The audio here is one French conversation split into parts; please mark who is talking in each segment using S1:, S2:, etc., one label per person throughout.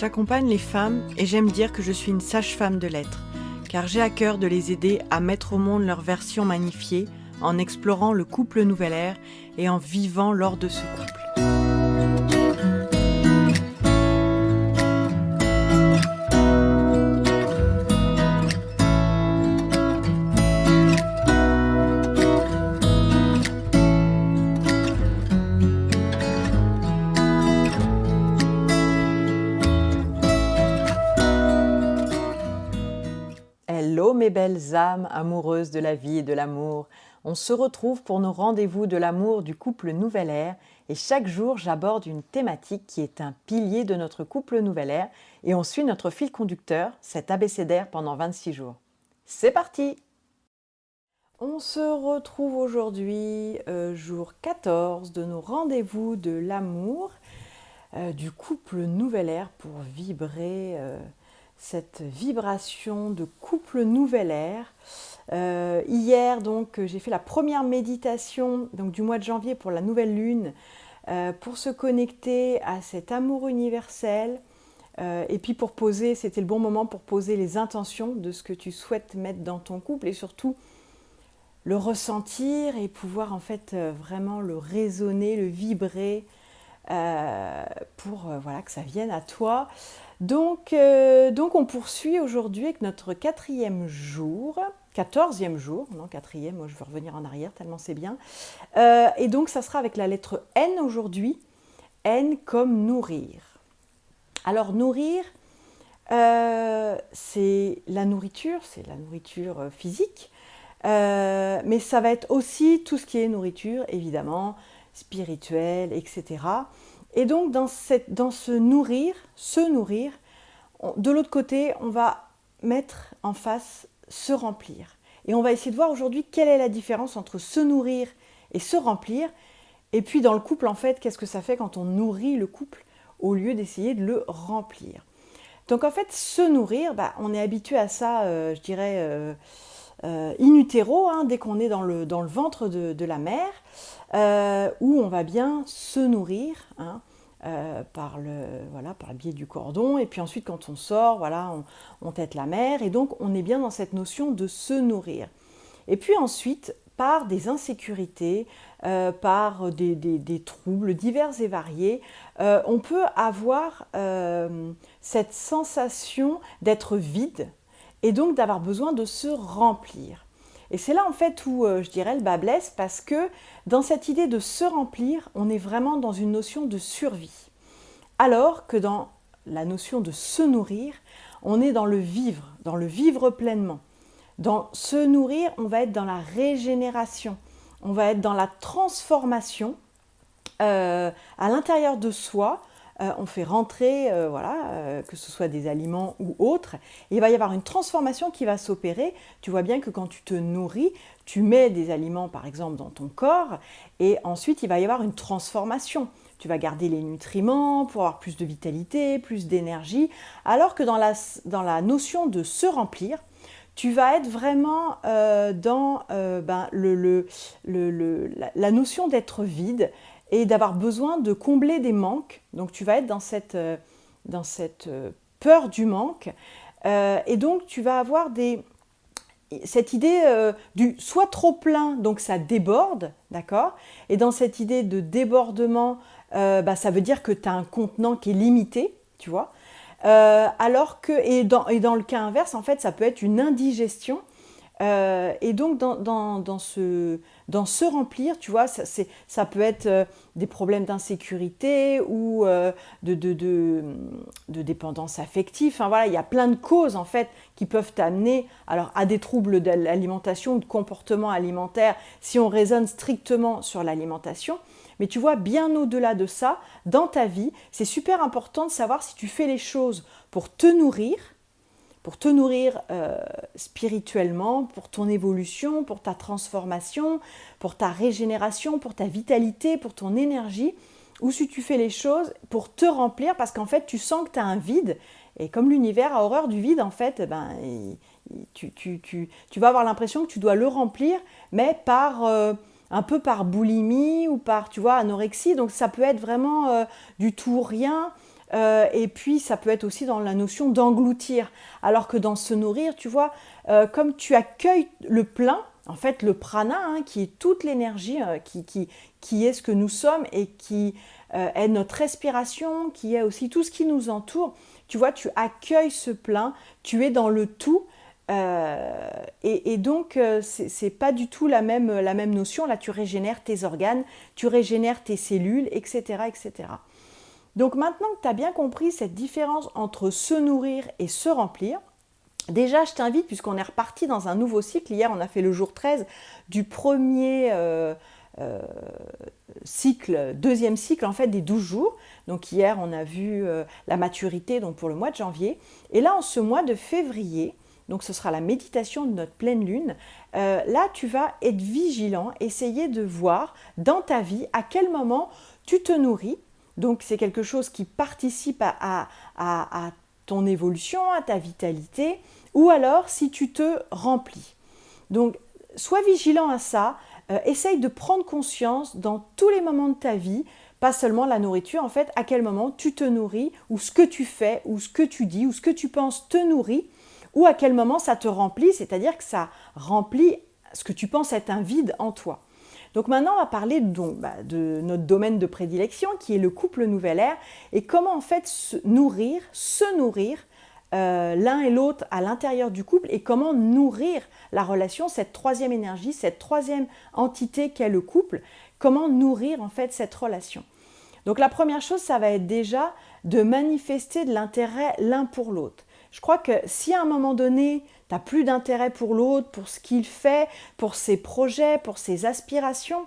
S1: J'accompagne les femmes et j'aime dire que je suis une sage-femme de l'être, car j'ai à cœur de les aider à mettre au monde leur version magnifiée en explorant le couple nouvelle ère et en vivant lors de ce couple. Hello mes belles âmes amoureuses de la vie et de l'amour. On se retrouve pour nos rendez-vous de l'amour du couple nouvelle ère et chaque jour j'aborde une thématique qui est un pilier de notre couple nouvelle ère et on suit notre fil conducteur, cet abécédaire pendant 26 jours. C'est parti! On se retrouve aujourd'hui, jour 14 de nos rendez-vous de l'amour du couple nouvelle ère pour vibrer cette vibration de couple nouvelle ère. Hier, donc, j'ai fait la première méditation donc, du mois de janvier pour la nouvelle lune, pour se connecter à cet amour universel. Et puis pour poser, c'était le bon moment pour poser les intentions de ce que tu souhaites mettre dans ton couple et surtout le ressentir et pouvoir en fait vraiment le résonner, le vibrer pour voilà, que ça vienne à toi. Donc on poursuit aujourd'hui avec notre 14e jour, non 4e, moi je veux revenir en arrière tellement c'est bien. Et donc ça sera avec la lettre N aujourd'hui, N comme nourrir. Alors nourrir, c'est la nourriture physique, mais ça va être aussi tout ce qui est nourriture, évidemment, spirituelle, etc. Et donc dans ce nourrir, de l'autre côté, on va mettre en face se remplir. Et on va essayer de voir aujourd'hui quelle est la différence entre se nourrir et se remplir. Et puis dans le couple, en fait, qu'est-ce que ça fait quand on nourrit le couple au lieu d'essayer de le remplir. Donc en fait, se nourrir, on est habitué à ça, je dirais, in utero, hein, dès qu'on est dans le ventre de la mère, où on va bien se nourrir, hein, par le biais du cordon, et puis ensuite quand on sort, voilà, on tète la mère, et donc on est bien dans cette notion de se nourrir. Et puis ensuite, par des insécurités, par des troubles divers et variés, on peut avoir cette sensation d'être vide, et donc d'avoir besoin de se remplir. Et c'est là en fait où je dirais le bât blesse, parce que dans cette idée de se remplir, on est vraiment dans une notion de survie. Alors que dans la notion de se nourrir, on est dans le vivre pleinement. Dans se nourrir, on va être dans la régénération, on va être dans la transformation à l'intérieur de soi. On fait rentrer, que ce soit des aliments ou autres, et il va y avoir une transformation qui va s'opérer. Tu vois bien que quand tu te nourris, tu mets des aliments par exemple dans ton corps, et ensuite il va y avoir une transformation. Tu vas garder les nutriments pour avoir plus de vitalité, plus d'énergie, alors que dans la notion de se remplir, tu vas être vraiment dans la notion d'être vide, et d'avoir besoin de combler des manques. Donc tu vas être dans cette peur du manque. Et donc tu vas avoir cette idée du soit trop plein, donc ça déborde, d'accord ? Et dans cette idée de débordement, ça veut dire que tu as un contenant qui est limité, tu vois ? Alors que, et dans le cas inverse, en fait, ça peut être une indigestion. Et donc dans se remplir, tu vois, ça peut être des problèmes d'insécurité ou de dépendance affective. Enfin voilà, il y a plein de causes en fait qui peuvent t'amener à des troubles de l'alimentation ou de comportement alimentaire si on raisonne strictement sur l'alimentation. Mais tu vois, bien au-delà de ça, dans ta vie, c'est super important de savoir si tu fais les choses pour te nourrir spirituellement, pour ton évolution, pour ta transformation, pour ta régénération, pour ta vitalité, pour ton énergie, ou si tu fais les choses pour te remplir, parce qu'en fait, tu sens que tu as un vide, et comme l'univers a horreur du vide, en fait, tu vas avoir l'impression que tu dois le remplir, mais un peu par boulimie ou par, tu vois, anorexie, donc ça peut être vraiment du tout ou rien. Et puis ça peut être aussi dans la notion d'engloutir. Alors que dans se nourrir, tu vois, comme tu accueilles le plein, en fait le prana, hein, qui est toute l'énergie, qui est ce que nous sommes et qui est notre respiration, qui est aussi tout ce qui nous entoure. Tu vois, tu accueilles ce plein, tu es dans le tout. Et donc, c'est pas du tout la même notion. Là, tu régénères tes organes, tu régénères tes cellules, etc., etc. Donc maintenant que tu as bien compris cette différence entre se nourrir et se remplir, déjà je t'invite, puisqu'on est reparti dans un nouveau cycle, hier on a fait le jour 13 du premier cycle, deuxième cycle en fait des 12 jours. Donc hier on a vu la maturité donc pour le mois de janvier. Et là en ce mois de février, donc ce sera la méditation de notre pleine lune, là tu vas être vigilant, essayer de voir dans ta vie à quel moment tu te nourris. Donc c'est quelque chose qui participe à ton évolution, à ta vitalité, ou alors si tu te remplis. Donc sois vigilant à ça, essaye de prendre conscience dans tous les moments de ta vie, pas seulement la nourriture, en fait, à quel moment tu te nourris, ou ce que tu fais, ou ce que tu dis, ou ce que tu penses te nourrit, ou à quel moment ça te remplit, c'est-à-dire que ça remplit ce que tu penses être un vide en toi. Donc maintenant, on va parler donc, de notre domaine de prédilection, qui est le couple nouvelle ère, et comment en fait se nourrir l'un et l'autre à l'intérieur du couple, et comment nourrir la relation, cette troisième énergie, cette troisième entité qu'est le couple, comment nourrir en fait cette relation. Donc la première chose, ça va être déjà de manifester de l'intérêt l'un pour l'autre. Je crois que si à un moment donné, tu n'as plus d'intérêt pour l'autre, pour ce qu'il fait, pour ses projets, pour ses aspirations,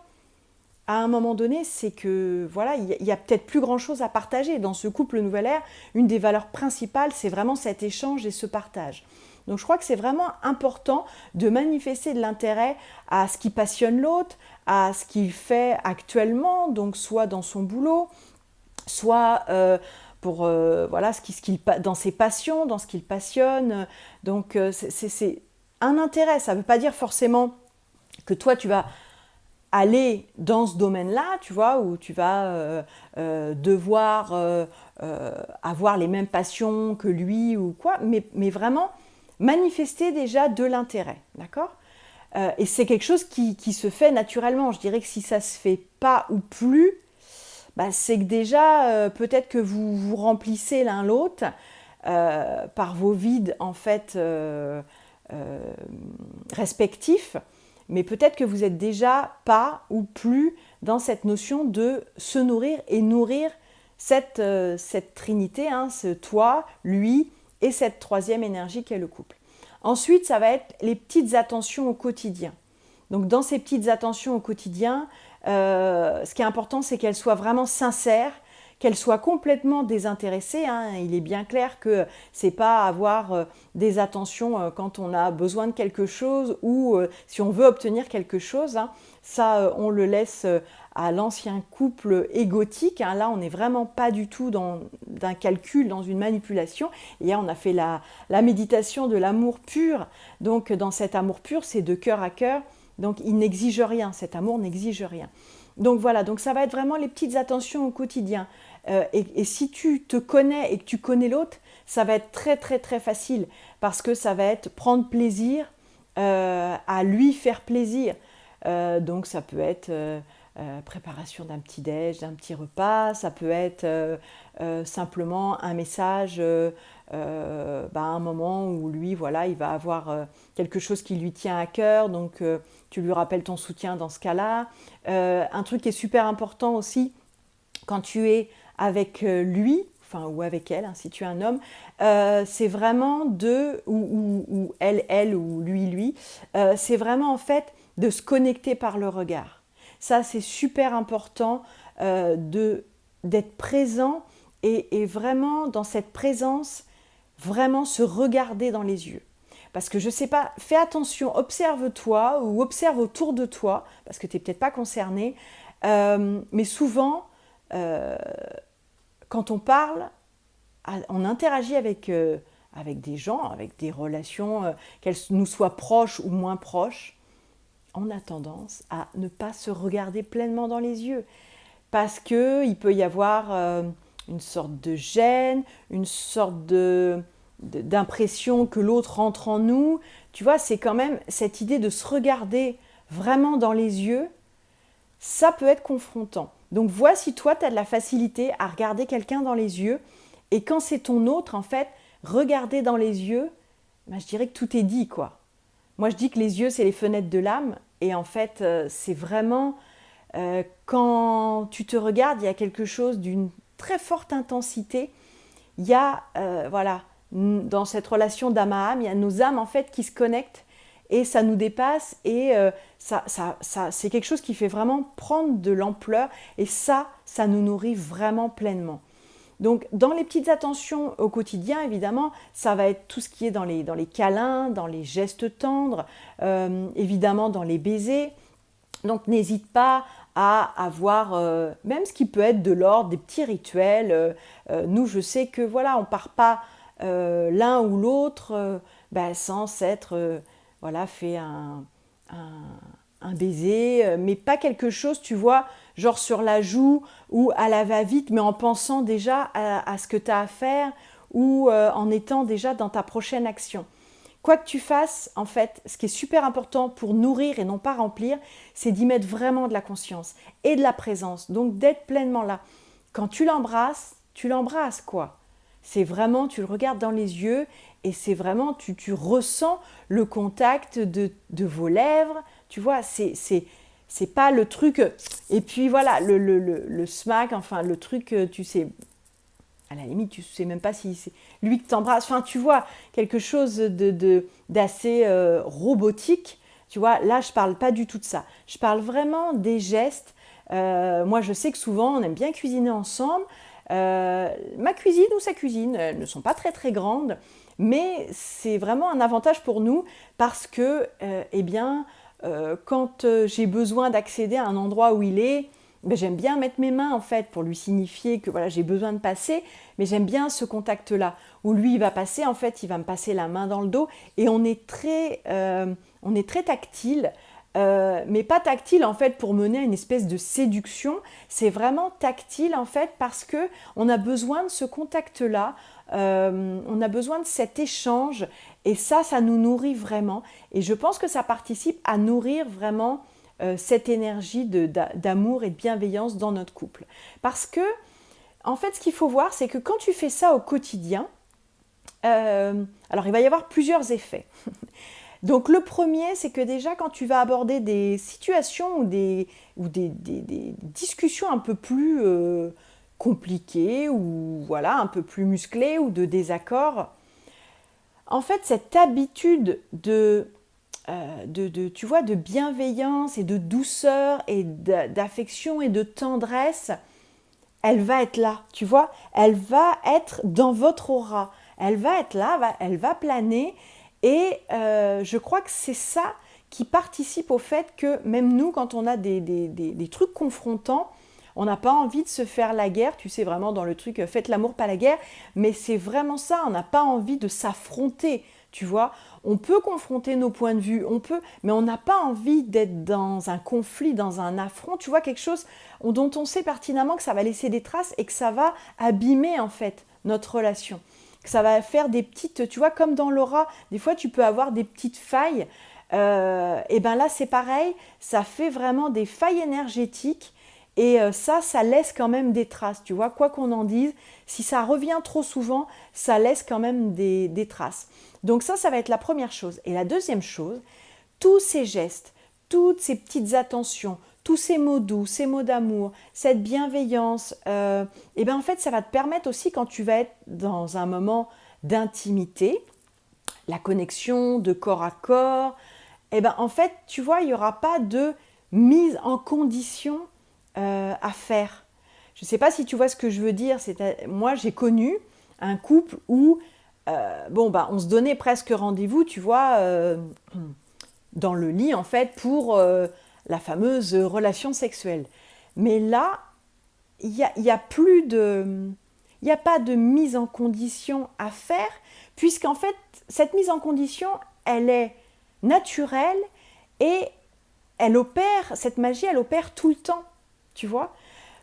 S1: à un moment donné, c'est que voilà, il y a peut-être plus grand-chose à partager. Dans ce couple nouvelle ère, une des valeurs principales, c'est vraiment cet échange et ce partage. Donc je crois que c'est vraiment important de manifester de l'intérêt à ce qui passionne l'autre, à ce qu'il fait actuellement, donc soit dans son boulot, soit pour voilà, dans ses passions, dans ce qu'il passionne. Donc c'est un intérêt. Ça ne veut pas dire forcément que toi tu vas aller dans ce domaine-là, tu vois, où tu vas devoir avoir les mêmes passions que lui ou quoi, mais vraiment manifester déjà de l'intérêt, d'accord ? Et c'est quelque chose qui se fait naturellement. Je dirais que si ça se fait pas ou plus, c'est que déjà peut-être que vous vous remplissez l'un l'autre par vos vides en fait respectifs, mais peut-être que vous êtes déjà pas ou plus dans cette notion de se nourrir et nourrir cette trinité, hein, ce toi, lui et cette troisième énergie qu'est le couple. Ensuite, ça va être les petites attentions au quotidien. Donc dans ces petites attentions au quotidien, ce qui est important, c'est qu'elles soient vraiment sincères, qu'elles soient complètement désintéressées. Hein. Il est bien clair que c'est pas avoir des attentions quand on a besoin de quelque chose ou si on veut obtenir quelque chose. Hein. Ça, on le laisse à l'ancien couple égotique. Hein. Là, on n'est vraiment pas du tout dans un calcul, dans une manipulation. Et là, on a fait la méditation de l'amour pur. Donc, dans cet amour pur, c'est de cœur à cœur. Donc, il n'exige rien. Cet amour n'exige rien. Donc voilà, donc ça va être vraiment les petites attentions au quotidien. Et si tu te connais et que tu connais l'autre, ça va être très très très facile parce que ça va être prendre plaisir à lui faire plaisir. Donc ça peut être préparation d'un petit déj, d'un petit repas, ça peut être simplement un message à un moment où lui, voilà, il va avoir quelque chose qui lui tient à cœur, donc tu lui rappelles ton soutien dans ce cas-là. Un truc qui est super important aussi, quand tu es avec lui, enfin, ou avec elle, hein, si tu es un homme, c'est vraiment ou elle, ou lui, c'est vraiment en fait de se connecter par le regard. Ça, c'est super important d'être présent et vraiment dans cette présence, vraiment se regarder dans les yeux. Parce que je ne sais pas, fais attention, observe-toi ou observe autour de toi, parce que tu n'es peut-être pas concerné, mais souvent, quand on parle, on interagit avec des gens, avec des relations, qu'elles nous soient proches ou moins proches, on a tendance à ne pas se regarder pleinement dans les yeux. Parce qu'il peut y avoir une sorte de gêne, une sorte d'impression que l'autre rentre en nous. Tu vois, c'est quand même cette idée de se regarder vraiment dans les yeux, ça peut être confrontant. Donc vois si toi, tu as de la facilité à regarder quelqu'un dans les yeux, et quand c'est ton autre, en fait, regarder dans les yeux, ben, je dirais que tout est dit, quoi. Moi, je dis que les yeux, c'est les fenêtres de l'âme, et en fait, c'est vraiment quand tu te regardes, il y a quelque chose d'une très forte intensité. Il y a, voilà, dans cette relation d'âme à âme, il y a nos âmes en fait qui se connectent et ça nous dépasse et c'est quelque chose qui fait vraiment prendre de l'ampleur et ça nous nourrit vraiment pleinement. Donc, dans les petites attentions au quotidien, évidemment, ça va être tout ce qui est dans les câlins, dans les gestes tendres, évidemment dans les baisers. Donc, n'hésite pas à avoir même ce qui peut être de l'ordre des petits rituels. Nous, je sais que voilà, on part pas l'un ou l'autre sans s'être voilà, fait un baiser, mais pas quelque chose, tu vois, genre sur la joue ou à la va-vite, mais en pensant déjà à ce que tu as à faire ou en étant déjà dans ta prochaine action. Quoi que tu fasses, en fait, ce qui est super important pour nourrir et non pas remplir, c'est d'y mettre vraiment de la conscience et de la présence, donc d'être pleinement là. Quand tu l'embrasses quoi. C'est vraiment, tu le regardes dans les yeux et c'est vraiment, tu ressens le contact de vos lèvres, tu vois, c'est pas le truc, et puis voilà, le smack, enfin le truc, tu sais, à la limite, tu sais même pas si c'est lui que t'embrasses. Enfin, tu vois, quelque chose d'assez robotique. Tu vois, là, je parle pas du tout de ça. Je parle vraiment des gestes. Moi, je sais que souvent, on aime bien cuisiner ensemble. Ma cuisine ou sa cuisine, elles ne sont pas très très grandes, mais c'est vraiment un avantage pour nous parce que, eh bien, quand j'ai besoin d'accéder à un endroit où il est, ben, j'aime bien mettre mes mains en fait pour lui signifier que voilà, j'ai besoin de passer, mais j'aime bien ce contact-là où lui il va passer, en fait il va me passer la main dans le dos et on est très tactile, mais pas tactile en fait pour mener à une espèce de séduction, c'est vraiment tactile en fait parce que on a besoin de ce contact-là, on a besoin de cet échange et ça nous nourrit vraiment et je pense que ça participe à nourrir vraiment cette énergie d'amour et de bienveillance dans notre couple. Parce que, en fait, ce qu'il faut voir, c'est que quand tu fais ça au quotidien, alors il va y avoir plusieurs effets. Donc le premier, c'est que déjà quand tu vas aborder des situations ou des discussions un peu plus compliquées ou voilà, un peu plus musclées ou de désaccord, en fait cette habitude tu vois, de bienveillance et de douceur et d'affection et de tendresse, elle va être là, tu vois, elle va être dans votre aura, elle va être là, elle va planer et je crois que c'est ça qui participe au fait que même nous, quand on a des trucs confrontants, on n'a pas envie de se faire la guerre, tu sais, vraiment dans le truc faites l'amour, pas la guerre, mais c'est vraiment ça, on n'a pas envie de s'affronter, tu vois. On peut confronter nos points de vue, mais on n'a pas envie d'être dans un conflit, dans un affront, tu vois, quelque chose dont on sait pertinemment que ça va laisser des traces et que ça va abîmer en fait notre relation. Que ça va faire des petites, tu vois, comme dans l'aura, des fois tu peux avoir des petites failles, et bien là c'est pareil, ça fait vraiment des failles énergétiques et ça laisse quand même des traces, tu vois, quoi qu'on en dise, si ça revient trop souvent, ça laisse quand même des traces. Donc ça va être la première chose. Et la deuxième chose, tous ces gestes, toutes ces petites attentions, tous ces mots doux, ces mots d'amour, cette bienveillance, et bien en fait ça va te permettre aussi quand tu vas être dans un moment d'intimité, la connexion de corps à corps, et bien en fait tu vois il n'y aura pas de mise en condition à faire. Je ne sais pas si tu vois ce que je veux dire. Moi, j'ai connu un couple où on se donnait presque rendez-vous, tu vois, dans le lit, en fait, pour la fameuse relation sexuelle. Mais là, il y a plus de... Il n'y a pas de mise en condition à faire, puisqu'en fait, cette mise en condition, elle est naturelle et cette magie, elle opère tout le temps. Tu vois,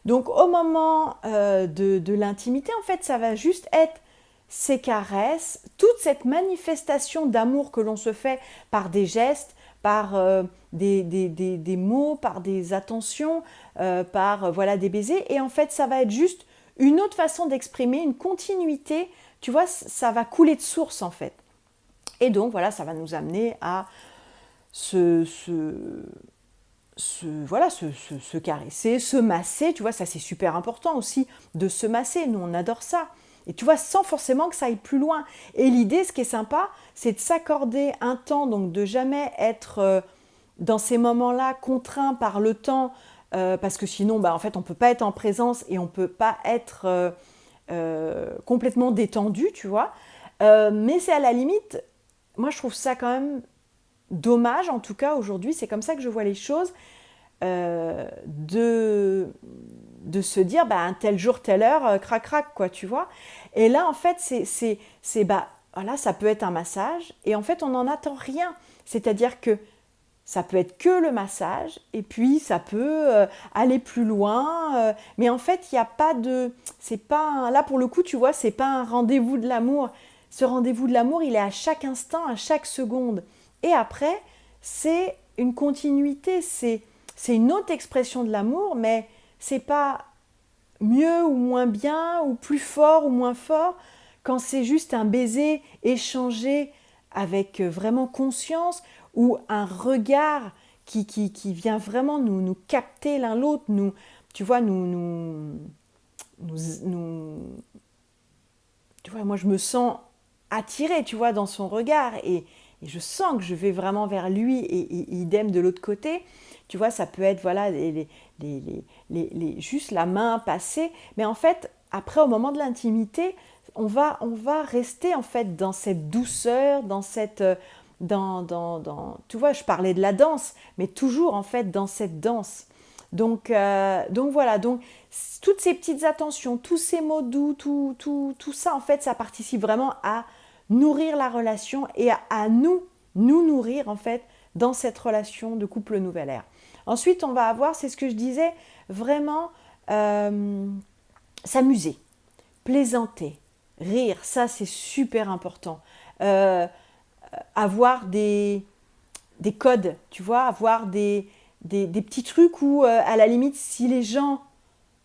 S1: Donc au moment de l'intimité, en fait, ça va juste être ces caresses, toute cette manifestation d'amour que l'on se fait par des gestes, par des mots, par des attentions, par voilà, des baisers. Et en fait, ça va être juste une autre façon d'exprimer, une continuité. Tu vois, ça va couler de source en fait. Et donc voilà, ça va nous amener à se caresser, se masser, tu vois, ça c'est super important aussi de se masser, nous on adore ça. Et tu vois, sans forcément que ça aille plus loin. Et l'idée, ce qui est sympa, c'est de s'accorder un temps, donc de jamais être dans ces moments-là contraint par le temps, parce que sinon, bah, en fait, on ne peut pas être en présence et on ne peut pas être complètement détendu, tu vois. Mais c'est à la limite, moi je trouve ça quand même dommage, en tout cas aujourd'hui, c'est comme ça que je vois les choses, de se dire, bah, un tel jour, telle heure, crac, crac, quoi, tu vois. Et là, en fait, bah, voilà, ça peut être un massage, et en fait, on n'en attend rien. C'est-à-dire que ça peut être que le massage, et puis ça peut aller plus loin, mais en fait, il n'y a pas de... C'est pas là, pour le coup, tu vois, c'est pas un rendez-vous de l'amour. Ce rendez-vous de l'amour, il est à chaque instant, à chaque seconde. Et après, c'est une continuité, c'est une autre expression de l'amour, mais c'est pas mieux ou moins bien, ou plus fort ou moins fort, quand c'est juste un baiser échangé avec vraiment conscience, ou un regard qui vient vraiment nous capter l'un l'autre, tu vois, nous, tu vois, moi je me sens attirée, tu vois, dans son regard, et je sens que je vais vraiment vers lui, et idem de l'autre côté. Tu vois, ça peut être, voilà, juste la main passée, mais en fait, après, au moment de l'intimité, on va rester, en fait, dans cette douceur, dans cette... tu vois, je parlais de la danse, mais toujours, en fait, dans cette danse. Donc voilà, donc toutes ces petites attentions, tous ces mots doux, tout ça, en fait, ça participe vraiment à nourrir la relation, et à nous nourrir, en fait, dans cette relation de couple nouvelle ère. Ensuite, on va avoir, c'est ce que je disais, vraiment s'amuser, plaisanter, rire, ça c'est super important. Euh, Avoir des codes, tu vois, avoir des petits trucs où, à la limite, si les gens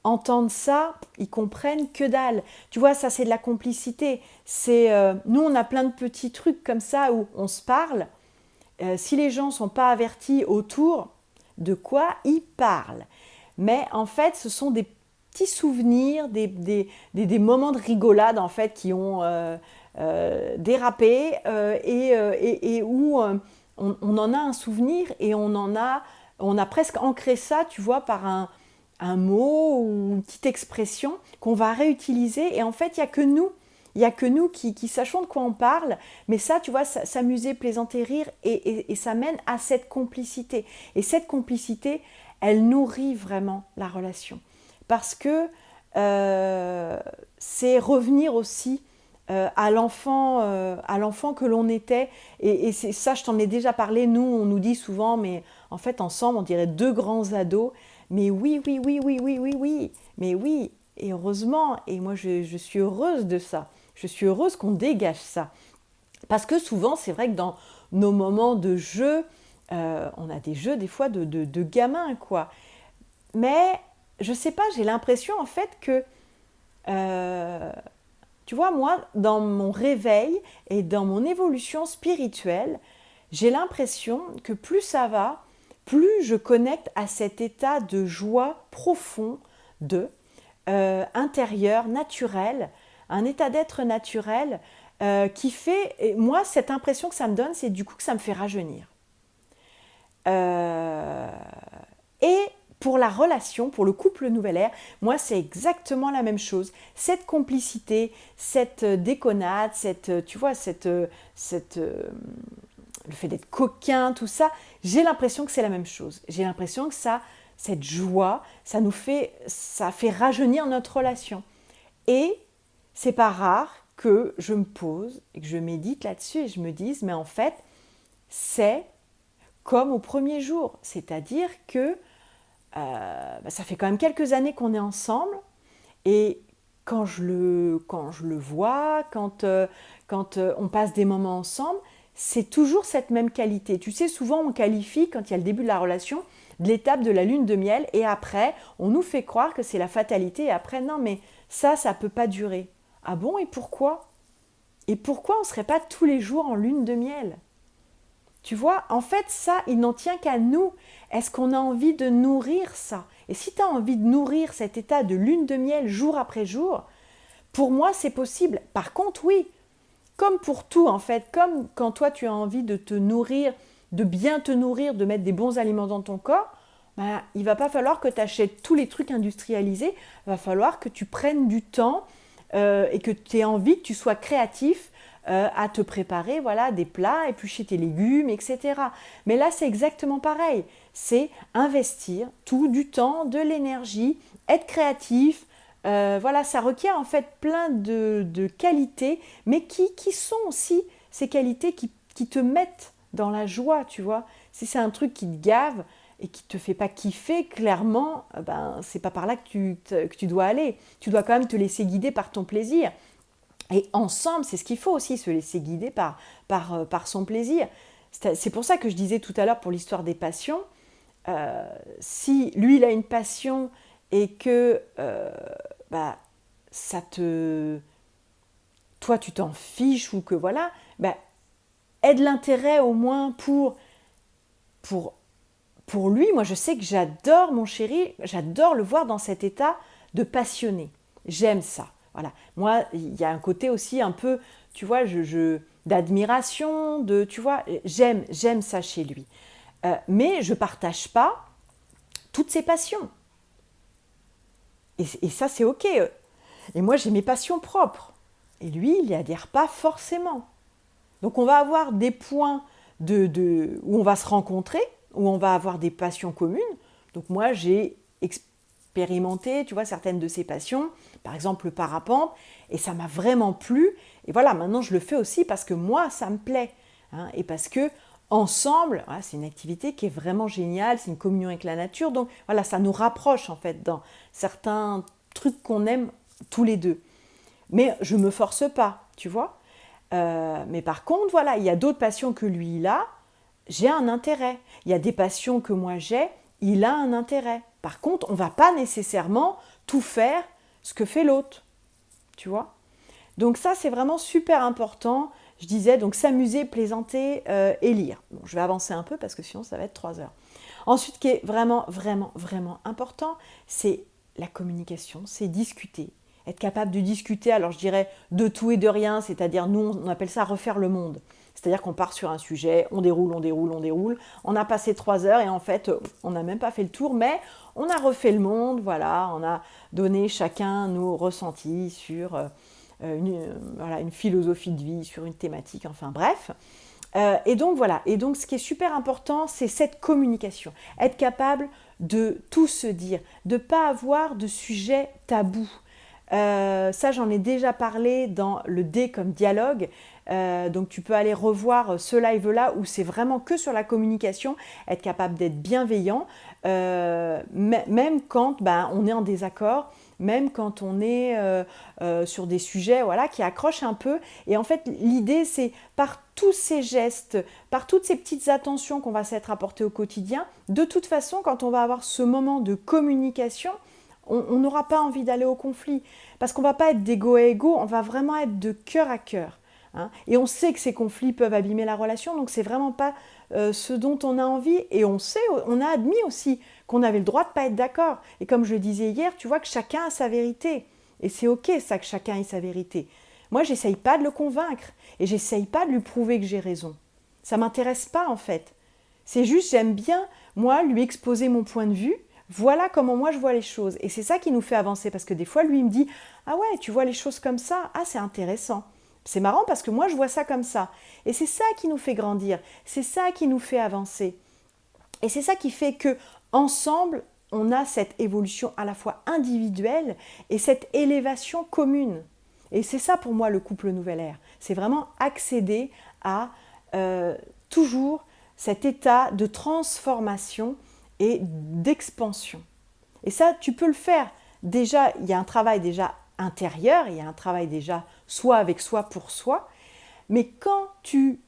S1: entendent ça, ils comprennent que dalle. Tu vois, ça c'est de la complicité. Nous, on a plein de petits trucs comme ça où on se parle. Si les gens ne sont pas avertis autour de quoi ils parlent. Mais en fait, ce sont des petits souvenirs, des moments de rigolade en fait qui ont dérapé, et où on en a un souvenir, et on a presque ancré ça, tu vois, par un mot ou une petite expression qu'on va réutiliser. Et en fait, il n'y a que nous. Il n'y a que nous qui sachons de quoi on parle, mais ça, tu vois, s'amuser, plaisanter, rire, et ça mène à cette complicité. Et cette complicité, elle nourrit vraiment la relation. Parce que c'est revenir aussi à l'enfant que l'on était. Et c'est ça, je t'en ai déjà parlé, nous, on nous dit souvent, mais en fait, ensemble, on dirait deux grands ados. Mais oui, oui, oui, oui, oui, oui, oui, mais oui, et heureusement, et moi je suis heureuse de ça. Je suis heureuse qu'on dégage ça. Parce que souvent, c'est vrai que dans nos moments de jeu, on a des jeux des fois de gamins, quoi. Mais je sais pas, j'ai l'impression en fait que, euh, tu vois, moi, dans mon réveil et dans mon évolution spirituelle, j'ai l'impression que plus ça va, plus je connecte à cet état de joie profond, de intérieur, naturel, un état d'être naturel, qui fait, et moi, cette impression que ça me donne, c'est du coup que ça me fait rajeunir. Euh, et pour la relation, pour le couple nouvelle ère, moi c'est exactement la même chose. Cette complicité, cette déconnade, tu vois, le fait d'être coquin, tout ça, j'ai l'impression que c'est la même chose. J'ai l'impression que cette joie, ça fait rajeunir notre relation. Et c'est pas rare que je me pose et que je médite là-dessus et je me dise, mais en fait, c'est comme au premier jour. C'est-à-dire que ça fait quand même quelques années qu'on est ensemble. Et quand je le vois, quand on passe des moments ensemble, c'est toujours cette même qualité. Tu sais, souvent on qualifie, quand il y a le début de la relation, de l'étape de la lune de miel, et après, on nous fait croire que c'est la fatalité, et après, non, mais ça ne peut pas durer. Ah bon, et pourquoi? Et pourquoi on ne serait pas tous les jours en lune de miel? Tu vois, en fait, ça, il n'en tient qu'à nous. Est-ce qu'on a envie de nourrir ça? Et si tu as envie de nourrir cet état de lune de miel jour après jour, pour moi, c'est possible. Par contre, oui, comme pour tout, en fait, comme quand toi, tu as envie de te nourrir, de bien te nourrir, de mettre des bons aliments dans ton corps, ben, il va pas falloir que tu achètes tous les trucs industrialisés, il va falloir que tu prennes du temps et que tu aies envie, que tu sois créatif à te préparer voilà, des plats, éplucher tes légumes, etc. Mais là, c'est exactement pareil. C'est investir tout du temps, de l'énergie, être créatif. Voilà, ça requiert en fait plein de qualités, mais qui sont aussi ces qualités qui te mettent dans la joie, tu vois. Si c'est un truc qui te gave et qui te fait pas kiffer, clairement, ben, c'est pas par là que tu dois aller. Tu dois quand même te laisser guider par ton plaisir. Et ensemble, c'est ce qu'il faut aussi, se laisser guider par son plaisir. C'est pour ça que je disais tout à l'heure pour l'histoire des passions, si lui, il a une passion et que bah, ça te... toi, tu t'en fiches ou que voilà, bah, aide l'intérêt au moins pour, pour lui. Moi, je sais que j'adore mon chéri, j'adore le voir dans cet état de passionné. J'aime ça. Voilà. Moi, il y a un côté aussi un peu, tu vois, d'admiration, tu vois, j'aime ça chez lui. Mais je ne partage pas toutes ses passions. Et ça, c'est OK. Et moi, j'ai mes passions propres. Et lui, il n'y adhère pas forcément. Donc, on va avoir des points où on va se rencontrer, où on va avoir des passions communes. Donc, moi, j'ai expérimenté, tu vois, certaines de ses passions, par exemple le parapente, et ça m'a vraiment plu. Et voilà, maintenant, je le fais aussi parce que moi, ça me plaît. Hein, et parce que ensemble, voilà, c'est une activité qui est vraiment géniale, c'est une communion avec la nature. Donc, voilà, ça nous rapproche, en fait, dans certains trucs qu'on aime tous les deux. Mais je ne me force pas, tu vois. Mais par contre, voilà, il y a d'autres passions que lui, il a, j'ai un intérêt. Il y a des passions que moi j'ai, il a un intérêt. Par contre, on ne va pas nécessairement tout faire ce que fait l'autre, tu vois. Donc ça, c'est vraiment super important. Je disais, donc s'amuser, plaisanter et lire. Bon, je vais avancer un peu parce que sinon, ça va être 3 heures. Ensuite, ce qui est vraiment, vraiment, vraiment important, c'est la communication, c'est discuter. Être capable de discuter, alors je dirais de tout et de rien, c'est-à-dire nous, on appelle ça refaire le monde. C'est-à-dire qu'on part sur un sujet, on déroule, on a passé 3 heures et en fait, on n'a même pas fait le tour, mais on a refait le monde, voilà, on a donné chacun nos ressentis sur une philosophie de vie, sur une thématique, enfin bref. Et donc voilà, et donc ce qui est super important, c'est cette communication. Être capable de tout se dire, de ne pas avoir de sujet tabou. Ça, j'en ai déjà parlé dans le D comme dialogue. Donc tu peux aller revoir ce live-là où c'est vraiment que sur la communication, être capable d'être bienveillant, même quand on est en désaccord, même quand on est sur des sujets voilà, qui accrochent un peu. Et en fait, l'idée, c'est par tous ces gestes, par toutes ces petites attentions qu'on va s'être apportées au quotidien, de toute façon, quand on va avoir ce moment de communication, on n'aura pas envie d'aller au conflit. Parce qu'on ne va pas être d'ego à ego, on va vraiment être de cœur à cœur. Hein. Et on sait que ces conflits peuvent abîmer la relation, donc c'est vraiment pas ce dont on a envie. Et on a admis aussi qu'on avait le droit de ne pas être d'accord. Et comme je le disais hier, tu vois que chacun a sa vérité. Et c'est ok ça que chacun ait sa vérité. Moi, j'essaye pas de le convaincre et j'essaye pas de lui prouver que j'ai raison. Ça m'intéresse pas en fait. C'est juste, j'aime bien, moi, lui exposer mon point de vue. Voilà comment moi je vois les choses. Et c'est ça qui nous fait avancer. Parce que des fois, lui, il me dit « Ah ouais, tu vois les choses comme ça? Ah, c'est intéressant. » C'est marrant parce que moi, je vois ça comme ça. Et c'est ça qui nous fait grandir. C'est ça qui nous fait avancer. Et c'est ça qui fait que ensemble, on a cette évolution à la fois individuelle et cette élévation commune. Et c'est ça pour moi le couple nouvelle ère. C'est vraiment accéder à toujours cet état de transformation et d'expansion. Et ça, tu peux le faire. Déjà, il y a un travail déjà intérieur, il y a un travail déjà soi avec soi pour soi, mais quand tu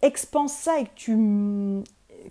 S1: expanses ça et que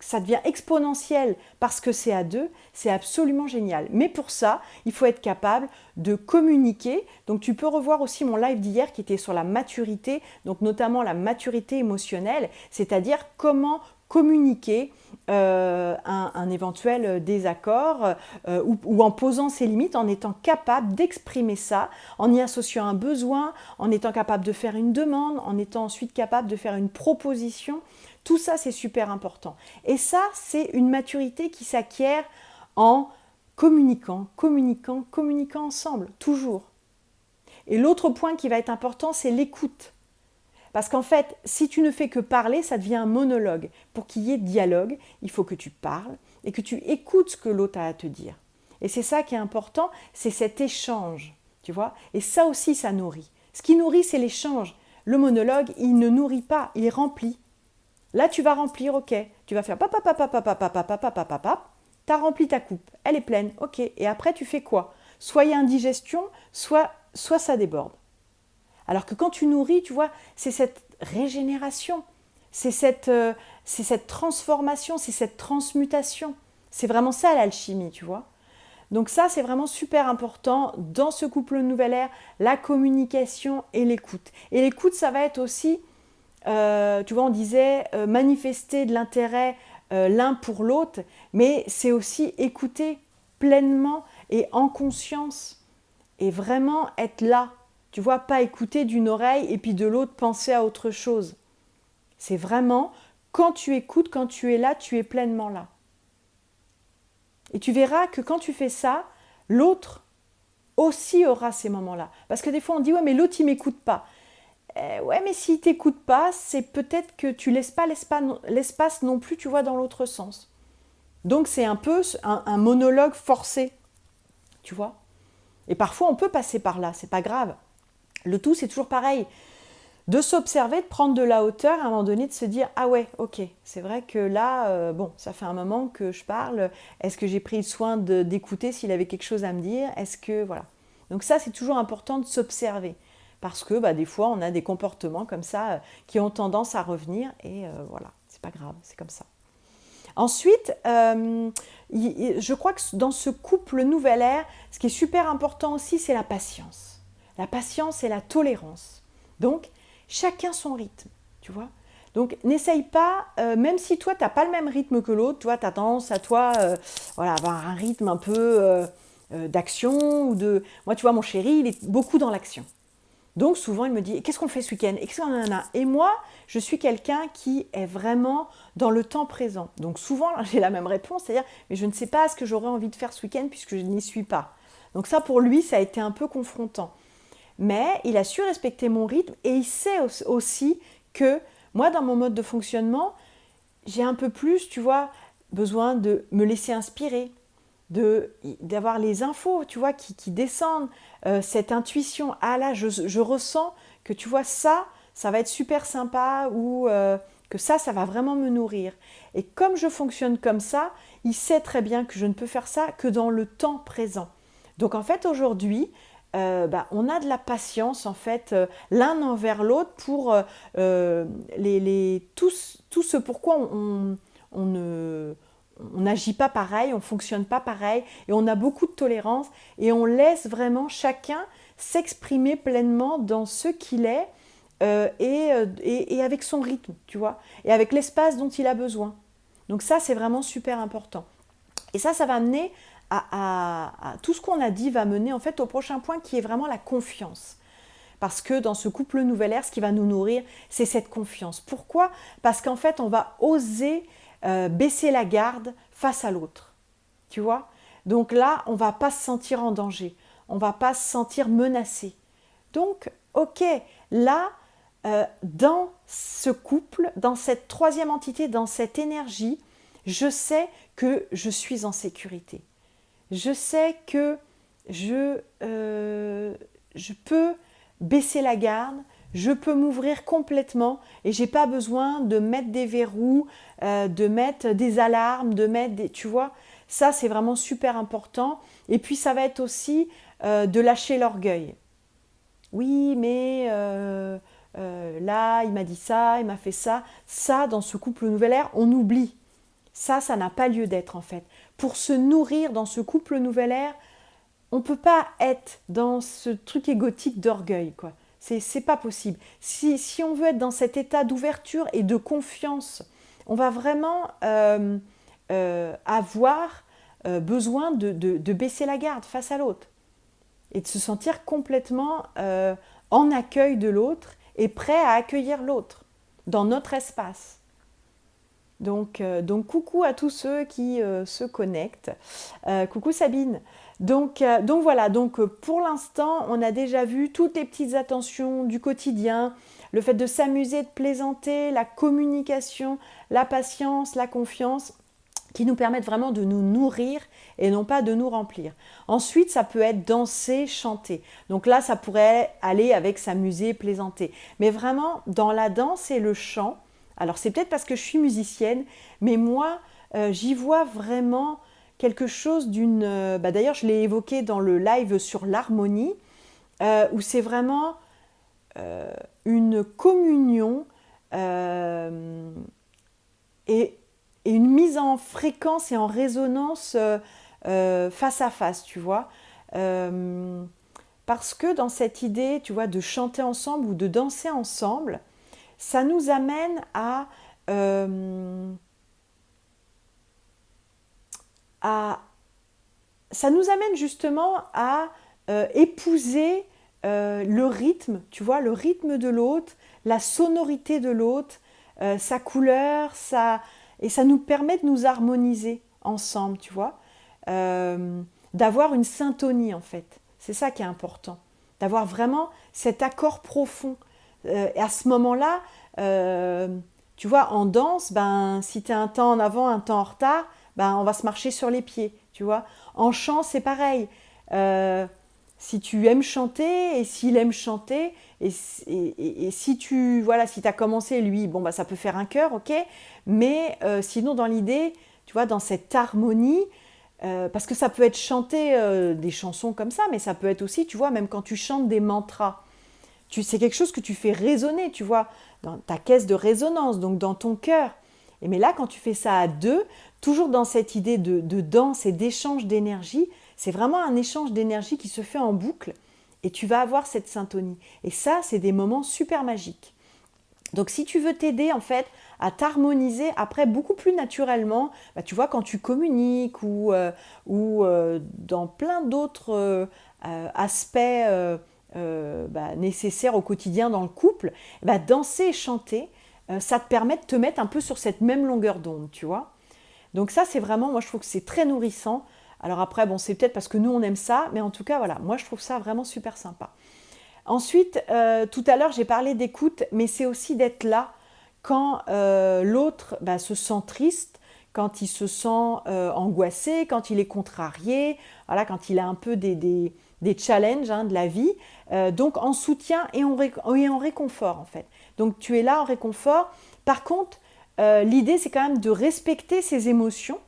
S1: ça devient exponentiel parce que c'est à deux, c'est absolument génial. Mais pour ça, il faut être capable de communiquer. Donc tu peux revoir aussi mon live d'hier qui était sur la maturité, donc notamment la maturité émotionnelle, c'est-à-dire comment communiquer un éventuel désaccord ou en posant ses limites, en étant capable d'exprimer ça, en y associant un besoin, en étant capable de faire une demande, en étant ensuite capable de faire une proposition. Tout ça, c'est super important. Et ça, c'est une maturité qui s'acquiert en communiquant ensemble, toujours. Et l'autre point qui va être important, c'est l'écoute. Parce qu'en fait, si tu ne fais que parler, ça devient un monologue. Pour qu'il y ait dialogue, il faut que tu parles et que tu écoutes ce que l'autre a à te dire. Et c'est ça qui est important, c'est cet échange, tu vois. Et ça aussi, ça nourrit. Ce qui nourrit, c'est l'échange. Le monologue, il ne nourrit pas, il remplit. Là, tu vas remplir, ok. Tu vas faire papa, papa, papa, papa, papa, papa, papa. Tu as rempli ta coupe, elle est pleine, ok. Et après, tu fais quoi? Soit il y a indigestion, soit ça déborde. Alors que quand tu nourris, tu vois, c'est cette régénération, c'est cette transformation, c'est cette transmutation. C'est vraiment ça l'alchimie, tu vois. Donc ça, c'est vraiment super important dans ce couple nouvelle ère, la communication et l'écoute. Et l'écoute, ça va être aussi, tu vois, on disait manifester de l'intérêt l'un pour l'autre, mais c'est aussi écouter pleinement et en conscience et vraiment être là. Tu vois, pas écouter d'une oreille et puis de l'autre penser à autre chose. C'est vraiment, quand tu écoutes, quand tu es là, tu es pleinement là. Et tu verras que quand tu fais ça, l'autre aussi aura ces moments-là. Parce que des fois on dit, ouais mais l'autre il m'écoute pas. Ouais mais s'il t'écoute pas, c'est peut-être que tu laisses pas l'espace non plus, tu vois, dans l'autre sens. Donc c'est un peu un monologue forcé, tu vois. Et parfois on peut passer par là, c'est pas grave. Le tout, c'est toujours pareil, de s'observer, de prendre de la hauteur, à un moment donné, de se dire « Ah ouais, ok, c'est vrai que là, bon, ça fait un moment que je parle, est-ce que j'ai pris le soin d'écouter s'il avait quelque chose à me dire? Est-ce que… » Voilà. Donc ça, c'est toujours important de s'observer, parce que des fois, on a des comportements comme ça qui ont tendance à revenir, et voilà, c'est pas grave, c'est comme ça. Ensuite, je crois que dans ce couple nouvelle ère, ce qui est super important aussi, c'est la patience. La patience et la tolérance. Donc, chacun son rythme, tu vois. Donc, n'essaye pas, même si toi, tu n'as pas le même rythme que l'autre, tu vois, tu as tendance à avoir un rythme un peu d'action ou de… Moi, tu vois, mon chéri, il est beaucoup dans l'action. Donc, souvent, il me dit, qu'est-ce qu'on fait ce week-end? Et moi, je suis quelqu'un qui est vraiment dans le temps présent. Donc, souvent, j'ai la même réponse, c'est-à-dire, mais je ne sais pas ce que j'aurais envie de faire ce week-end puisque je n'y suis pas. Donc, ça, pour lui, ça a été un peu confrontant. Mais il a su respecter mon rythme et il sait aussi que moi, dans mon mode de fonctionnement, j'ai un peu plus, tu vois, besoin de me laisser inspirer, d'avoir les infos, tu vois, qui descendent, cette intuition. Ah là, je ressens que, tu vois, ça va être super sympa ou que ça va vraiment me nourrir. Et comme je fonctionne comme ça, il sait très bien que je ne peux faire ça que dans le temps présent. Donc en fait, aujourd'hui, on a de la patience en fait l'un envers l'autre pour tout ce pourquoi on n'agit pas pareil, on ne fonctionne pas pareil et on a beaucoup de tolérance et on laisse vraiment chacun s'exprimer pleinement dans ce qu'il est et avec son rythme, tu vois, et avec l'espace dont il a besoin. Donc ça, c'est vraiment super important. Et ça va amener à tout ce qu'on a dit va mener en fait au prochain point qui est vraiment la confiance. Parce que dans ce couple nouvelle ère, ce qui va nous nourrir, c'est cette confiance. Pourquoi? Parce qu'en fait, on va oser baisser la garde face à l'autre. Tu vois? Donc là, on ne va pas se sentir en danger. On ne va pas se sentir menacé. Donc, ok, là, dans ce couple, dans cette troisième entité, dans cette énergie, je sais que je suis en sécurité. Je sais que je peux baisser la garde, je peux m'ouvrir complètement et j'ai pas besoin de mettre des verrous, de mettre des alarmes, tu vois. Ça, c'est vraiment super important. Et puis, ça va être aussi de lâcher l'orgueil. Oui, mais là, il m'a dit ça, il m'a fait ça. Ça, dans ce couple nouvelle ère, on oublie. Ça n'a pas lieu d'être en fait. Pour se nourrir dans ce couple nouvelle ère, on ne peut pas être dans ce truc égotique d'orgueil, quoi. C'est pas possible. Si on veut être dans cet état d'ouverture et de confiance, on va vraiment avoir besoin de baisser la garde face à l'autre et de se sentir complètement en accueil de l'autre et prêt à accueillir l'autre dans notre espace. Donc coucou à tous ceux qui se connectent. Coucou Sabine. Donc voilà, pour l'instant, on a déjà vu toutes les petites attentions du quotidien, le fait de s'amuser, de plaisanter, la communication, la patience, la confiance, qui nous permettent vraiment de nous nourrir et non pas de nous remplir. Ensuite, ça peut être danser, chanter. Donc là, ça pourrait aller avec s'amuser, plaisanter. Mais vraiment, dans la danse et le chant, alors c'est peut-être parce que je suis musicienne, mais moi, j'y vois vraiment quelque chose d'une... d'ailleurs, je l'ai évoqué dans le live sur l'harmonie, où c'est vraiment une communion et une mise en fréquence et en résonance face à face, tu vois. Parce que dans cette idée, tu vois, de chanter ensemble ou de danser ensemble, ça nous amène ça nous amène justement à épouser le rythme, tu vois, le rythme de l'autre, la sonorité de l'autre, sa couleur, et ça nous permet de nous harmoniser ensemble, tu vois, d'avoir une syntonie en fait. C'est ça qui est important, d'avoir vraiment cet accord profond. Et à ce moment-là, tu vois, en danse, si tu es un temps en avant, un temps en retard, on va se marcher sur les pieds, tu vois. En chant, c'est pareil. Si tu aimes chanter et s'il aime chanter, et si tu as commencé, lui, ça peut faire un chœur, ok. Mais sinon, dans l'idée, tu vois, dans cette harmonie, parce que ça peut être chanter des chansons comme ça, mais ça peut être aussi, tu vois, même quand tu chantes des mantras. C'est quelque chose que tu fais résonner, tu vois, dans ta caisse de résonance, donc dans ton cœur. Mais là, quand tu fais ça à deux, toujours dans cette idée de danse et d'échange d'énergie, c'est vraiment un échange d'énergie qui se fait en boucle et tu vas avoir cette syntonie. Et ça, c'est des moments super magiques. Donc si tu veux t'aider en fait à t'harmoniser après beaucoup plus naturellement, tu vois, quand tu communiques ou dans plein d'autres aspects nécessaires au quotidien dans le couple, danser et chanter, ça te permet de te mettre un peu sur cette même longueur d'onde, tu vois. Donc ça, c'est vraiment, moi je trouve que c'est très nourrissant. Alors après, c'est peut-être parce que nous on aime ça, mais en tout cas, voilà, moi je trouve ça vraiment super sympa. Ensuite, tout à l'heure j'ai parlé d'écoute, mais c'est aussi d'être là quand l'autre se sent triste, quand il se sent angoissé, quand il est contrarié, voilà, quand il a un peu des challenges de la vie, donc en soutien et en réconfort en fait. Donc tu es là en réconfort. Par contre, l'idée c'est quand même de respecter ses émotions.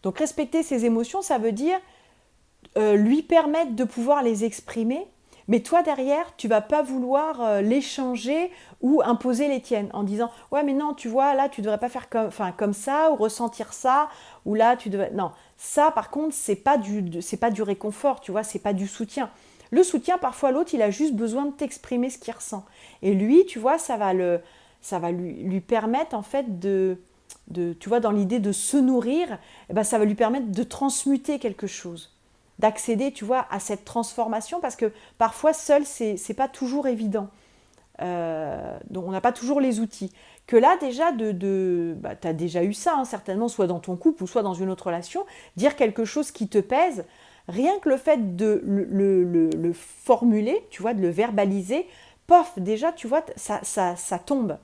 S1: Donc respecter ses émotions, ça veut dire lui permettre de pouvoir les exprimer, mais toi derrière, tu vas pas vouloir l'échanger ou imposer les tiennes en disant « Ouais, mais non, tu vois, là, tu devrais pas faire comme ça ou ressentir ça, ou là, tu devrais... » Non, ça, par contre, c'est pas du réconfort, tu vois, c'est pas du soutien. Le soutien, parfois, l'autre, il a juste besoin de t'exprimer ce qu'il ressent. Et lui, tu vois, ça va lui permettre, en fait, tu vois, dans l'idée de se nourrir, ça va lui permettre de transmuter quelque chose, d'accéder, tu vois, à cette transformation, parce que parfois, seul, c'est pas toujours évident. Donc, on n'a pas toujours les outils. Que là, déjà, tu as déjà eu ça, certainement, soit dans ton couple ou soit dans une autre relation, dire quelque chose qui te pèse, rien que le fait de le formuler, tu vois, de le verbaliser, pof, déjà, tu vois, ça tombe.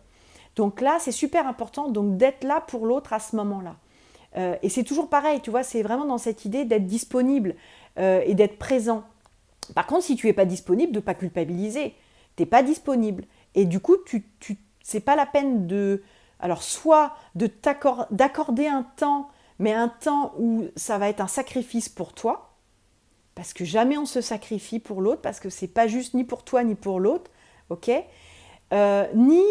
S1: Donc là, c'est super important donc d'être là pour l'autre à ce moment-là. Et c'est toujours pareil, tu vois, c'est vraiment dans cette idée d'être disponible et d'être présent. Par contre, si tu n'es pas disponible, de ne pas culpabiliser. Tu n'es pas disponible. Et du coup, c'est pas la peine de... Alors, soit d'accorder un temps mais un temps où ça va être un sacrifice pour toi, parce que jamais on se sacrifie pour l'autre, parce que c'est pas juste ni pour toi ni pour l'autre, ok? Ni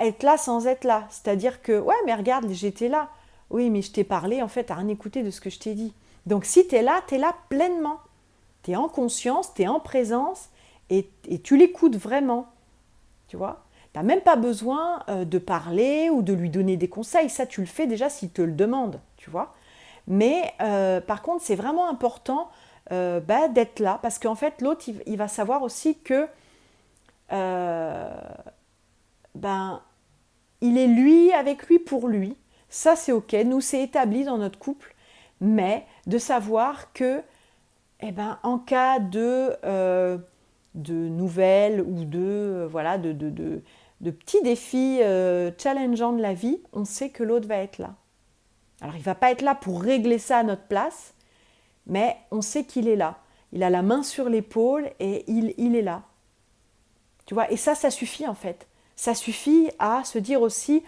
S1: être là sans être là. C'est-à-dire que, ouais, mais regarde, j'étais là. Oui, mais je t'ai parlé, en fait, t'as rien écouté de ce que je t'ai dit. Donc si t'es là pleinement. T'es en conscience, t'es en présence, et tu l'écoutes vraiment. Tu vois? T'as même pas besoin de parler ou de lui donner des conseils. Ça, tu le fais déjà s'il te le demande, tu vois? Mais par contre, c'est vraiment important d'être là, parce qu'en fait, l'autre, il va savoir aussi que euh, ben, il est lui avec lui pour lui. Ça, c'est ok. Nous, c'est établi dans notre couple. Mais de savoir que, en cas de nouvelles ou de petits défis challengeants de la vie, on sait que l'autre va être là. Alors, il ne va pas être là pour régler ça à notre place, mais on sait qu'il est là. Il a la main sur l'épaule et il est là. Tu vois, et ça suffit en fait. Ça suffit à se dire aussi,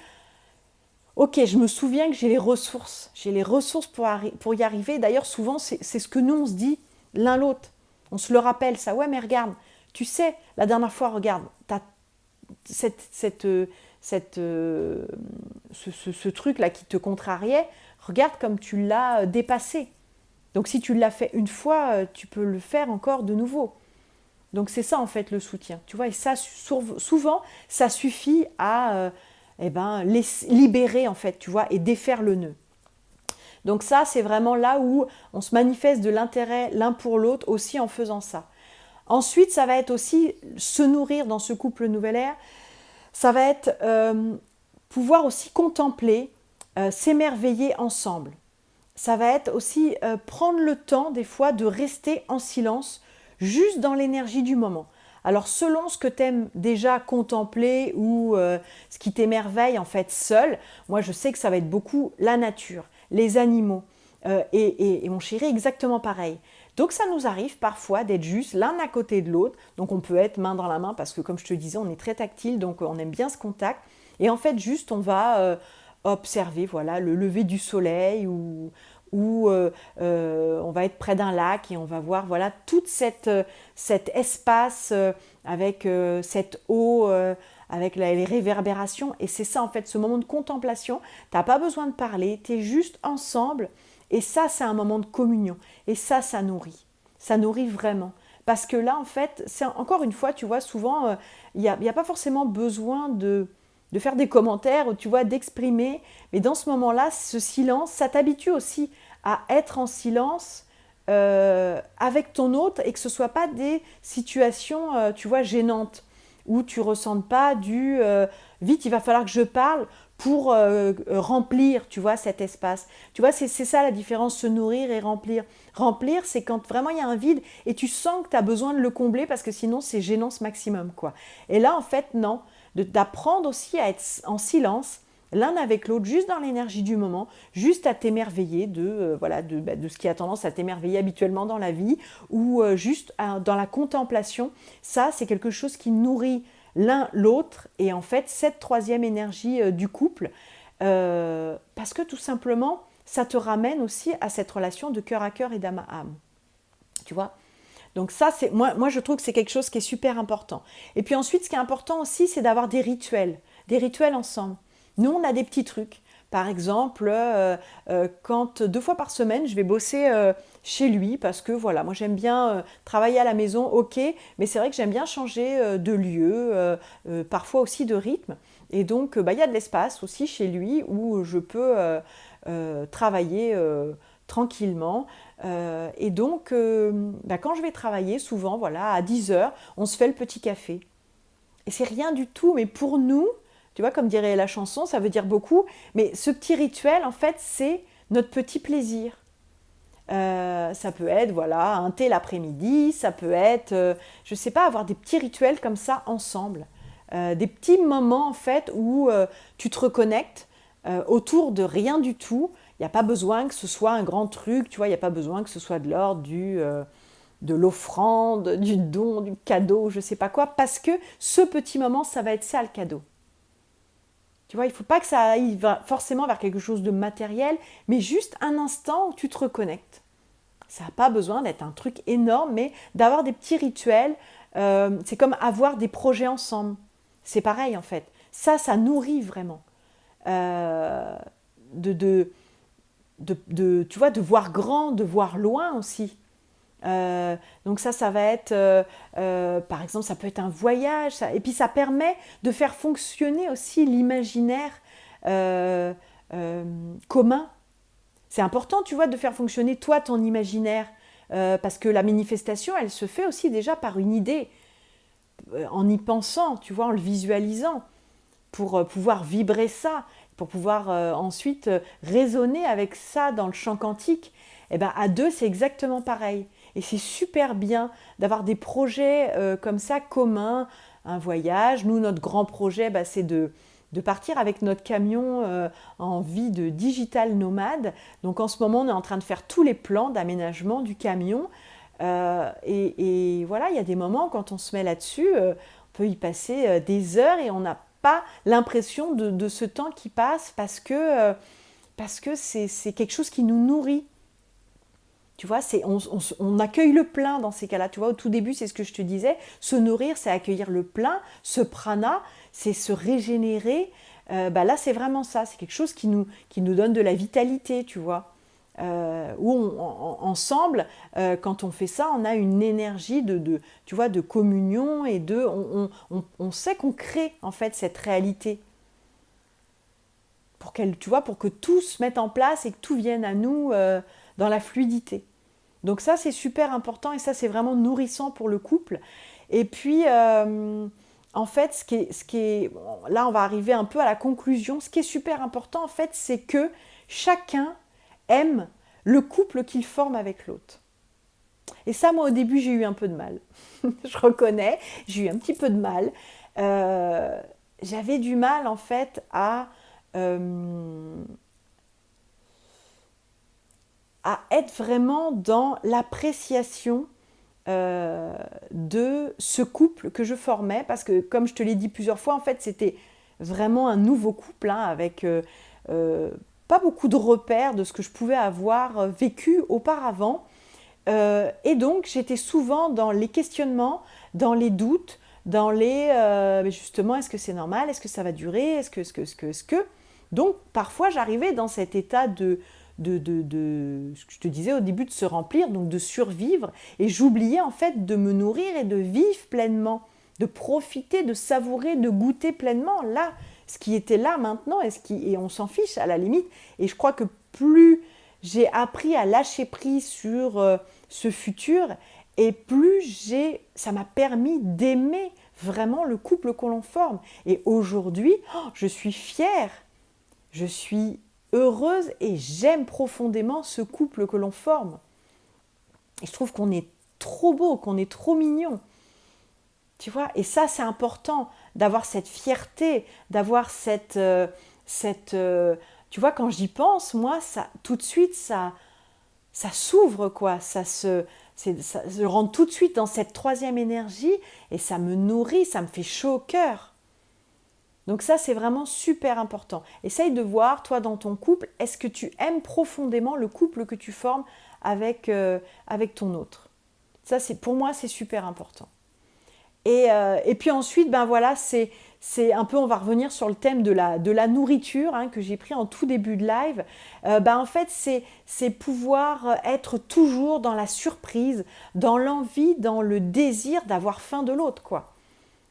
S1: ok, je me souviens que j'ai les ressources. J'ai les ressources pour y arriver. D'ailleurs, souvent, c'est ce que nous, on se dit l'un l'autre. On se le rappelle, ça. Ouais, mais regarde, tu sais, la dernière fois, regarde, t'as ce truc-là qui te contrariait, regarde comme tu l'as dépassé. Donc si tu l'as fait une fois, tu peux le faire encore de nouveau. Donc c'est ça en fait le soutien, tu vois, et ça souvent ça suffit à libérer en fait, tu vois, et défaire le nœud. Donc ça c'est vraiment là où on se manifeste de l'intérêt l'un pour l'autre aussi en faisant ça. Ensuite ça va être aussi se nourrir dans ce couple nouvelle ère, ça va être pouvoir aussi contempler, s'émerveiller ensemble. Ça va être aussi prendre le temps des fois de rester en silence, juste dans l'énergie du moment. Alors selon ce que tu aimes déjà contempler ou ce qui t'émerveille en fait seul, moi je sais que ça va être beaucoup la nature, les animaux et mon chéri exactement pareil. Donc ça nous arrive parfois d'être juste l'un à côté de l'autre, donc on peut être main dans la main parce que comme je te disais on est très tactile donc on aime bien ce contact et en fait juste on va observer voilà, le lever du soleil ou on va être près d'un lac et on va voir voilà, tout cet espace avec cette eau, avec les réverbérations. Et c'est ça en fait, ce moment de contemplation. Tu n'as pas besoin de parler, tu es juste ensemble. Et ça, c'est un moment de communion. Et ça nourrit. Ça nourrit vraiment. Parce que là, en fait, c'est encore une fois, tu vois, souvent, il n'y a pas forcément besoin de faire des commentaires, tu vois, d'exprimer. Mais dans ce moment-là, ce silence, ça t'habitue aussi à être en silence avec ton autre et que ce ne soit pas des situations, tu vois, gênantes où tu ne ressentes pas vite, il va falloir que je parle pour remplir, tu vois, cet espace. Tu vois, c'est ça la différence, se nourrir et remplir. Remplir, c'est quand vraiment il y a un vide et tu sens que tu as besoin de le combler parce que sinon c'est gênant ce maximum, quoi. Et là, en fait, non. D'apprendre aussi à être en silence, l'un avec l'autre, juste dans l'énergie du moment, juste à t'émerveiller de ce qui a tendance à t'émerveiller habituellement dans la vie, ou juste dans la contemplation. Ça, c'est quelque chose qui nourrit l'un l'autre, et en fait, cette troisième énergie du couple, parce que tout simplement, ça te ramène aussi à cette relation de cœur à cœur et d'âme à âme. Tu vois ? Donc ça, moi, je trouve que c'est quelque chose qui est super important. Et puis ensuite, ce qui est important aussi, c'est d'avoir des rituels ensemble. Nous, on a des petits trucs. Par exemple, quand 2 fois par semaine, je vais bosser chez lui parce que voilà, moi j'aime bien travailler à la maison, ok, mais c'est vrai que j'aime bien changer de lieu, parfois aussi de rythme. Et donc, il y a de l'espace aussi chez lui où je peux travailler tranquillement. Et donc, quand je vais travailler, souvent, voilà, à 10 heures, on se fait le petit café. Et c'est rien du tout, mais pour nous, tu vois, comme dirait la chanson, ça veut dire beaucoup. Mais ce petit rituel, en fait, c'est notre petit plaisir. Ça peut être, voilà, un thé l'après-midi, ça peut être, je sais pas, avoir des petits rituels comme ça ensemble. Des petits moments, en fait, où tu te reconnectes autour de rien du tout. Il n'y a pas besoin que ce soit un grand truc, tu vois, il n'y a pas besoin que ce soit de l'ordre de l'offrande, du don, du cadeau, je sais pas quoi, parce que ce petit moment, ça va être ça le cadeau. Tu vois, il ne faut pas que ça aille forcément vers quelque chose de matériel, mais juste un instant où tu te reconnectes. Ça n'a pas besoin d'être un truc énorme, mais d'avoir des petits rituels. C'est comme avoir des projets ensemble. C'est pareil en fait. Ça nourrit vraiment. Euh, de, de, tu vois, de voir grand, de voir loin aussi. Donc ça va être, par exemple, ça peut être un voyage, et puis ça permet de faire fonctionner aussi l'imaginaire euh, euh, commun. C'est important, tu vois, de faire fonctionner toi ton imaginaire, parce que la manifestation, elle se fait aussi déjà par une idée, en y pensant, tu vois, en le visualisant, pour pouvoir vibrer ça, pour pouvoir ensuite raisonner avec ça dans le champ quantique. Et ben à deux, c'est exactement pareil. Et c'est super bien d'avoir des projets comme ça communs, un voyage. Nous, notre grand projet, bah, c'est de partir avec notre camion en vie de digital nomade. Donc en ce moment, on est en train de faire tous les plans d'aménagement du camion. Et voilà, il y a des moments quand on se met là-dessus, on peut y passer des heures et on n'a pas l'impression de ce temps qui passe parce que c'est quelque chose qui nous nourrit. Tu vois, on accueille le plein dans ces cas-là. Tu vois, au tout début, c'est ce que je te disais. Se nourrir, c'est accueillir le plein. Ce prana, c'est se régénérer. Bah là, c'est vraiment ça. C'est quelque chose qui nous donne de la vitalité, tu vois. Où ensemble, quand on fait ça, on a une énergie tu vois, de communion et on sait qu'on crée en fait cette réalité pour qu'elle, tu vois, pour que tout se mette en place et que tout vienne à nous dans la fluidité. Donc ça, c'est super important et ça, c'est vraiment nourrissant pour le couple. Et puis, en fait, bon, là, on va arriver un peu à la conclusion. Ce qui est super important, en fait, c'est que chacun aime le couple qu'il forme avec l'autre. Et ça, moi, au début, j'ai eu un peu de mal. Je reconnais, j'ai eu un petit peu de mal. Euh, J'avais du mal, en fait, euh, à être vraiment dans l'appréciation de ce couple que je formais, parce que comme je te l'ai dit plusieurs fois, en fait c'était vraiment un nouveau couple, hein, avec euh, pas beaucoup de repères de ce que je pouvais avoir vécu auparavant. Et donc j'étais souvent dans les questionnements, dans les doutes, dans les mais justement, est-ce que c'est normal, est-ce que ça va durer, est-ce que. Donc parfois j'arrivais dans cet état ce que je te disais au début, de se remplir, donc de survivre, et j'oubliais en fait de me nourrir et de vivre pleinement, de profiter, de savourer, de goûter pleinement là, ce qui était là maintenant, et on s'en fiche à la limite. Et je crois que plus j'ai appris à lâcher prise sur ce futur, et plus ça m'a permis d'aimer vraiment le couple que l'on forme. Et aujourd'hui, je suis fière, je suis heureuse et j'aime profondément ce couple que l'on forme. Et je trouve qu'on est trop beau, qu'on est trop mignon. Tu vois, et ça, c'est important d'avoir cette fierté, d'avoir tu vois, quand j'y pense, moi, ça, tout de suite, ça s'ouvre, quoi. Ça je rentre tout de suite dans cette troisième énergie et ça me nourrit, ça me fait chaud au cœur. Donc ça, c'est vraiment super important. Essaye de voir, toi, dans ton couple, est-ce que tu aimes profondément le couple que tu formes avec ton autre. Ça, pour moi, c'est super important. Et puis ensuite, ben voilà, c'est un peu, on va revenir sur le thème de la nourriture, hein, que j'ai pris en tout début de live. Ben en fait, c'est pouvoir être toujours dans la surprise, dans l'envie, dans le désir d'avoir faim de l'autre, quoi.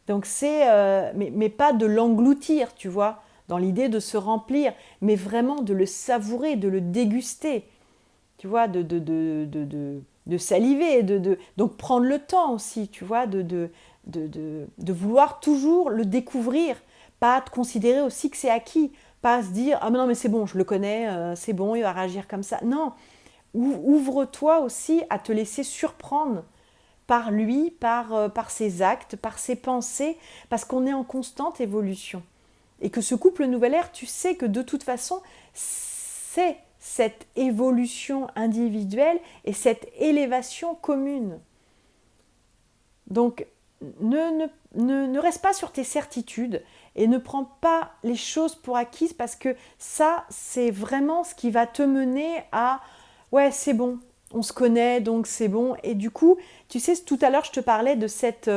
S1: Donc mais pas de l'engloutir, tu vois, dans l'idée de se remplir, mais vraiment de le savourer, de le déguster, tu vois, de saliver, donc prendre le temps aussi, tu vois, de vouloir toujours le découvrir, pas te considérer aussi que c'est acquis, pas se dire ah mais non mais c'est bon, je le connais, c'est bon, il va réagir comme ça. Non, ouvre-toi aussi à te laisser surprendre par lui, par ses actes, par ses pensées, parce qu'on est en constante évolution. Et que ce couple Nouvelle Ère, tu sais que de toute façon, c'est cette évolution individuelle et cette élévation commune. Donc, ne reste pas sur tes certitudes et ne prends pas les choses pour acquises parce que ça, c'est vraiment ce qui va te mener à ouais, c'est bon, on se connaît donc c'est bon. Et du coup, tu sais, tout à l'heure, je te parlais de cette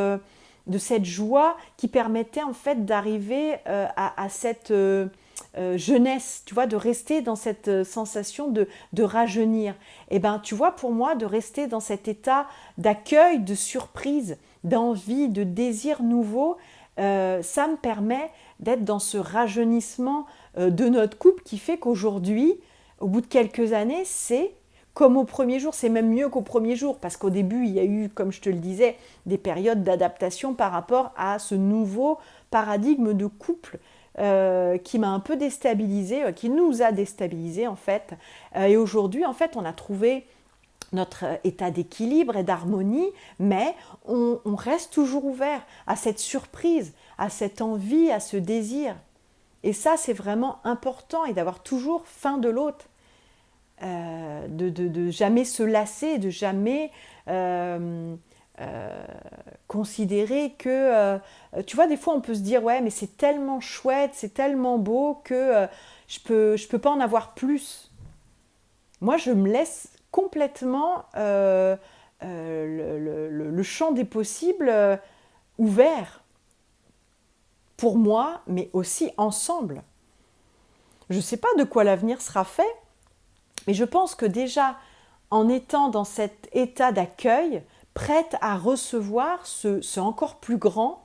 S1: joie qui permettait en fait d'arriver à cette jeunesse, tu vois, de rester dans cette sensation de rajeunir. Et ben, tu vois, pour moi, de rester dans cet état d'accueil, de surprise, d'envie, de désir nouveau, ça me permet d'être dans ce rajeunissement de notre couple qui fait qu'aujourd'hui, au bout de quelques années, c'est comme au premier jour, c'est même mieux qu'au premier jour, parce qu'au début, il y a eu, comme je te le disais, des périodes d'adaptation par rapport à ce nouveau paradigme de couple qui m'a un peu déstabilisée, qui nous a déstabilisés en fait. Et aujourd'hui, en fait, on a trouvé notre état d'équilibre et d'harmonie, mais on reste toujours ouvert à cette surprise, à cette envie, à ce désir. Et ça, c'est vraiment important, et d'avoir toujours faim de l'autre, de jamais se lasser, de jamais considérer que... tu vois, des fois, on peut se dire, ouais, mais c'est tellement chouette, c'est tellement beau que je peux pas en avoir plus. Moi, je me laisse complètement le champ des possibles ouvert pour moi, mais aussi ensemble. Je ne sais pas de quoi l'avenir sera fait, mais je pense que déjà, en étant dans cet état d'accueil, prête à recevoir ce encore plus grand,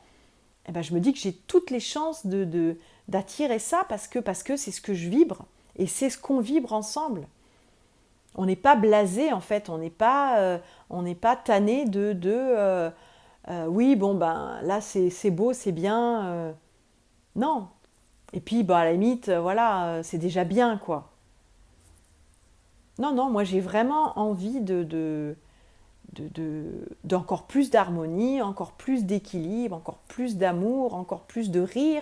S1: eh ben, je me dis que j'ai toutes les chances d'attirer ça parce que c'est ce que je vibre et c'est ce qu'on vibre ensemble. On n'est pas blasé en fait, on n'est pas tanné oui bon ben là c'est beau, c'est bien. Non. Et puis bah, à la limite, voilà, c'est déjà bien quoi. Non, non, moi j'ai vraiment envie d'encore plus d'harmonie, encore plus d'équilibre, encore plus d'amour, encore plus de rire,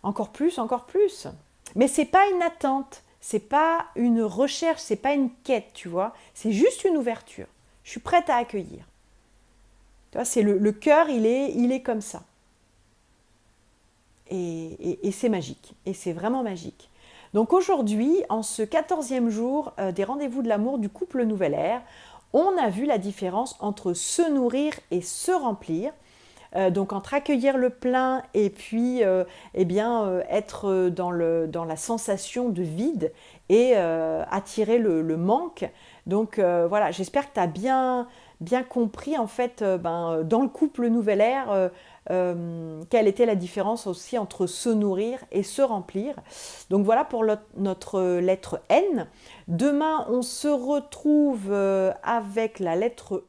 S1: encore plus, encore plus. Mais c'est pas une attente, c'est pas une recherche, c'est pas une quête, tu vois. C'est juste une ouverture. Je suis prête à accueillir. Tu vois, c'est le cœur, il est comme ça. Et c'est magique. Et c'est vraiment magique. Donc aujourd'hui, en ce 14e jour des rendez-vous de l'amour du couple Nouvelle Ère, on a vu la différence entre se nourrir et se remplir. Donc entre accueillir le plein et puis eh bien, être dans la sensation de vide et attirer le manque. Donc voilà, j'espère que tu as bien compris en fait dans le couple Nouvelle Ère quelle était la différence aussi entre se nourrir et se remplir. Donc voilà pour notre lettre N. Demain, on se retrouve avec la lettre